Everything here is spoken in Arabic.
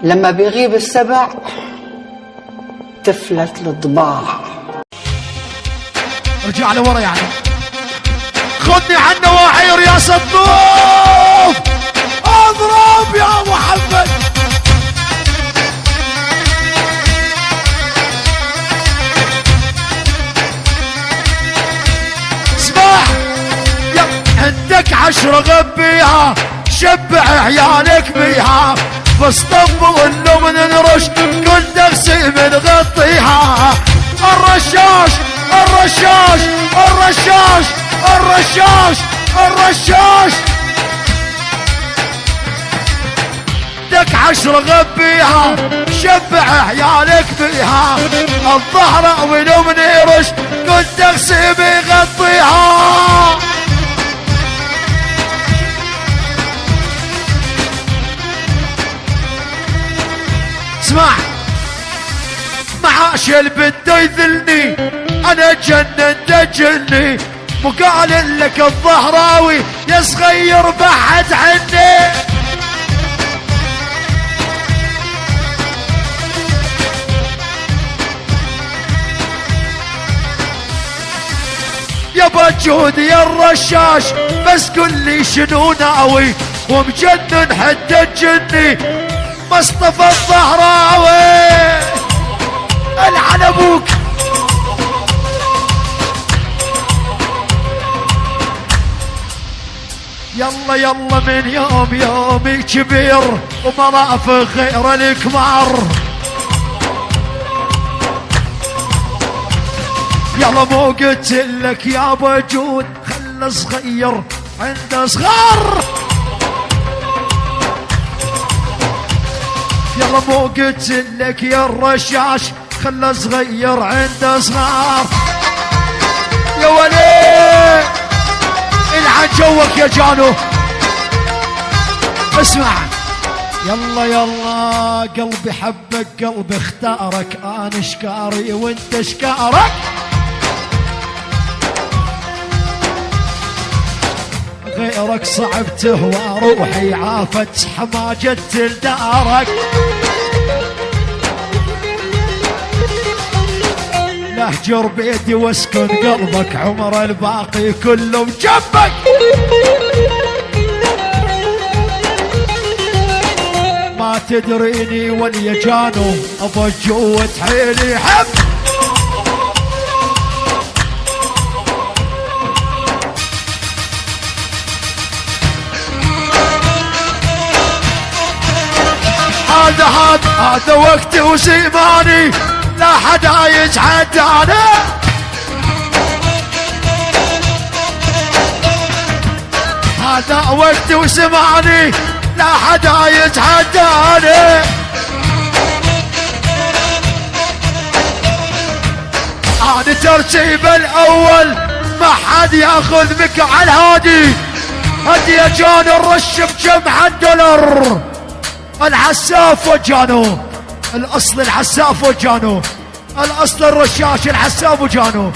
لما بيغيب السبع تفلت الضباع. ارجع لورا يعني. خذني على النواحي رياس الطوف، اضرب يا محمد. اسمع يا عندك 10 غبيها، شبع عيالك بيها، بس طبوا اللوم نرش كل تقسيم نغطيها. الرشاش الرشاش الرشاش الرشاش الرشاش، دك 10 غبيها، شبع عيالك بيها، الظهر ولوم نرش كل تقسيم يغطيها. اسمع معاش البده يذلني، انا جننت اجلني، وقال لك الظهراوي يا صغير بعد عني. يا بجود يا الرشاش، بس قل لي شنو ناوي، ومجنن حتى الجني مصطفى الظهراوي. العن ابوك. يلا يلا من يوم يومي كبير، ومرافق غير الكبار. يلا مو قلت لك يا بجود خلى صغير عنده صغار. يلا مو قلت لك يا الرشاش خلى صغير عنده صغار. يا ولي العن جوك يا جانو. اسمع يلا يلا قلبي حبك، قلبي اختارك، انا شكاري وانت شكارك. غيرك صعب تهوى روحي، عافت حماجة لدارك. لهجر بيدي واسكن قلبك، عمر الباقي كله بجنبك. ما تدريني ولي جانو، ابو جوة حيلي حب. هذا وقتي وزماني، لا حدا يتعداني. هذا وقتي وزماني، لا حدا يتعداني. انا ترتيب الاول، ما حد ياخذ بك على الهادي. هدي يا جان الرش بجمع $1. العساف وجانو، الاصل العساف وجانو، الاصل الرشاش العساف وجانو.